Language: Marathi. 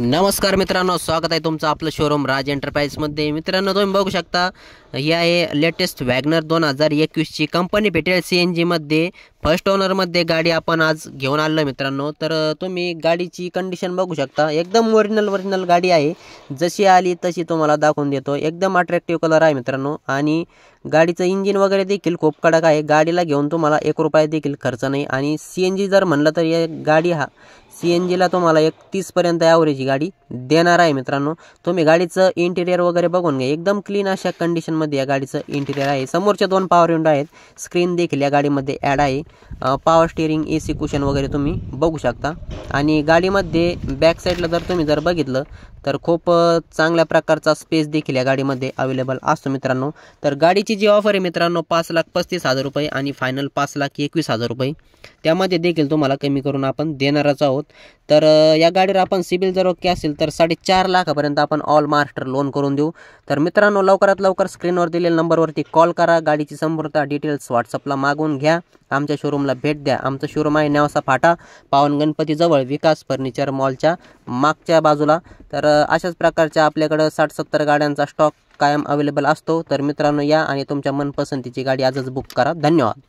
नमस्कार मित्रांनो, स्वागत आहे तुमचं आपलं शोरूम राज एंटरप्राइजमध्ये। मित्रांनो, तुम्ही बघू शकता ही आहे लेटेस्ट वॅगनर 2021 ची कंपनी भेटेल CNG मध्ये फर्स्ट ओनरमध्ये गाडी आपण आज घेऊन आलो मित्रांनो। तर तुम्ही गाडीची कंडिशन बघू शकता, एकदम ओरिजिनल गाडी आहे। जशी आली तशी तुम्हाला दाखवून देतो। एकदम अट्रॅक्टिव्ह कलर आहे मित्रांनो आणि गाडीचं इंजिन वगैरे देखील खूप कडक आहे। गाडीला घेऊन तुम्हाला 1 रुपया देखील खर्च नाही आणि CNG जर म्हणलं तर ही गाडी CNG ला तुम्हाला 30 पर्यंत ॲव्हरेज गाडी देणार आहे मित्रांनो। तुम्ही गाडीचं इंटिरियर वगैरे बघून घ्या, एकदम क्लीन अशा कंडिशन मध्ये या गाडीचं इंटिरियर आहे। समोरचे 2 पॉवर विंडो आहेत, स्क्रीन देखील या गाडीमध्ये ॲड आहे। पॉवर स्टीअरिंग, AC कुशन वगैरे तुम्ही बघू शकता आणि गाडीमध्ये बॅक साईडला जर बघितलं तर खूप चांगल्या प्रकारचा स्पेस देखील या गाडीमध्ये अवेलेबल असतो मित्रांनो। तर गाडीची जी ऑफर आहे मित्रांनो 5,35,000 रुपये आणि फायनल 5,21,000 रुपये, त्यामध्ये देखील तुम्हाला कमी करून आपण देणारच आहोत। तर या गाडीवर आपण सिबिल जर ओके असेल तर 4.5 लाखापर्यंत आपण ऑल महाराष्ट्र लोन करून देऊ। तर मित्रांनो, लवकरात लवकर स्क्रीनवर दिलेल्या नंबरवरती कॉल करा, गाडीची संपूर्ण डिटेल्स व्हॉट्सअपला मागवून घ्या, आमच्या शोरूमला भेट द्या। आमचं शोरूम आहे नेवासा फाटा, पावन गणपती जवळ, विकास फर्निचर मॉलच्या मागच्या बाजूला। तर अशाच प्रकारच्या आपल्याकडे 60-70 गाड्यांचा स्टॉक कायम अवेलेबल असतो। तर मित्रांनो, या आणि तुमच्या मनपसंतीची गाडी आजच बुक करा। धन्यवाद।